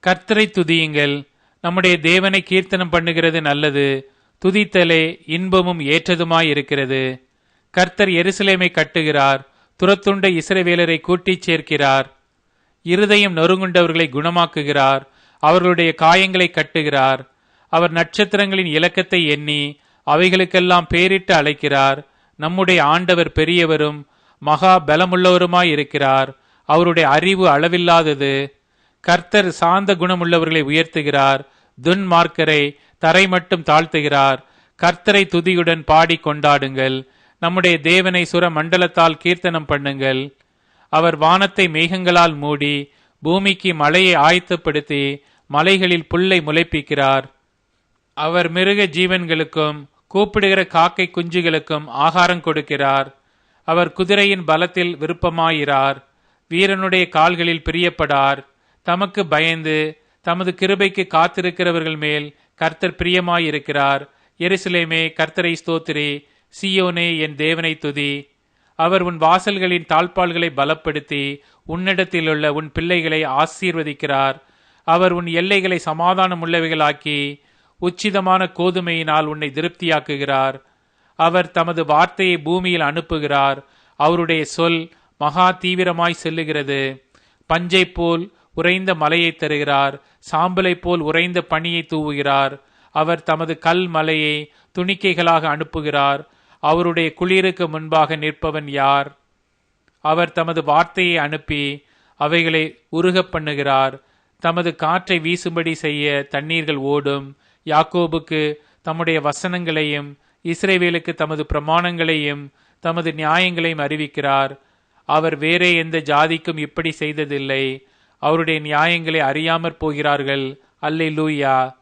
கர்த்தரை துதியுங்கள். நம்முடைய தேவனை கீர்த்தனம் பண்ணுகிறது நல்லது. துதித்தலே இன்பமும் ஏற்றதுமாயிருக்கிறது. கர்த்தர் எருசலேமை கட்டுகிறார். துரத்துண்ட இஸ்ரவேலரை கூட்டிச் சேர்க்கிறார். இருதயம் நொறுங்குண்டவர்களை குணமாக்குகிறார். அவர்களுடைய காயங்களை கட்டுகிறார். அவர் நட்சத்திரங்களின் இலக்கத்தை எண்ணி அவைகளுக்கெல்லாம் பேரிட்டு அழைக்கிறார். நம்முடைய ஆண்டவர் பெரியவரும் மகா பலமுள்ளவருமாயிருக்கிறார். அவருடைய அறிவு அளவில்லாதது. கர்த்தர் சாந்த குணமுள்ளவர்களை உயர்த்துகிறார். துன்மார்க்கரை தரை மட்டும் தாழ்த்துகிறார். கர்த்தரை துதியுடன் பாடி கொண்டாடுங்கள். நம்முடைய தேவனை சுர மண்டலத்தால் கீர்த்தனம் பண்ணுங்கள். அவர் வானத்தை மேகங்களால் மூடி பூமிக்கு மழையை ஆயத்தப்படுத்தி மலைகளில் புல்லை முளைப்பிக்கிறார். அவர் மிருக ஜீவன்களுக்கும் கூப்பிடுகிற காக்கை குஞ்சுகளுக்கும் ஆகாரம் கொடுக்கிறார். அவர் குதிரையின் பலத்தில் விருப்பமாயிரார். வீரனுடைய கால்களில் பிரியப்படார். தமக்கு பயந்து தமது கிருபைக்கு காத்திருக்கிறவர்கள் மேல் கர்த்தர் பிரியமாயிருக்கிறார். எருசலேமே, கர்த்தரை ஸ்தோத்திரி. சீயோனே, என் தேவனை துதி. அவர் உன் வாசல்களின் தாழ்பாள்களை பலப்படுத்தி உன்னிடத்திலுள்ள உன் பிள்ளைகளை ஆசீர்வதிக்கிறார். அவர் உன் எல்லைகளை சமாதானம் உள்ளவைகளாக்கி உச்சிதமான கோதுமையினால் உன்னை திருப்தியாக்குகிறார். அவர் தமது வார்த்தையை பூமியில் அனுப்புகிறார். அவருடைய சொல் மகா தீவிரமாய் செல்லுகிறது. பஞ்சை போல் உறைந்த மலையை தருகிறார். சாம்பலை போல் உறைந்த பனியை தூவுகிறார். அவர் தமது கல் மலையை துணிக்கைகளாக அனுப்புகிறார். அவருடைய குளிருக்கு முன்பாக நிற்பவன் யார்? அவர் தமது வார்த்தையை அனுப்பி அவைகளை உருகப் பண்ணுகிறார். தமது காற்றை வீசும்படி செய்ய தண்ணீர்கள் ஓடும். யாக்கோபுக்கு தம்முடைய வசனங்களையும் இஸ்ரவேலுக்கு தமது பிரமாணங்களையும் தமது நியாயங்களையும் அறிவிக்கிறார். அவர் வேறே எந்த ஜாதிக்கும் இப்படி செய்ததில்லை. அவருடைய நியாயங்களை அறியாமற் போகிறார்கள். அல்லேலூயா.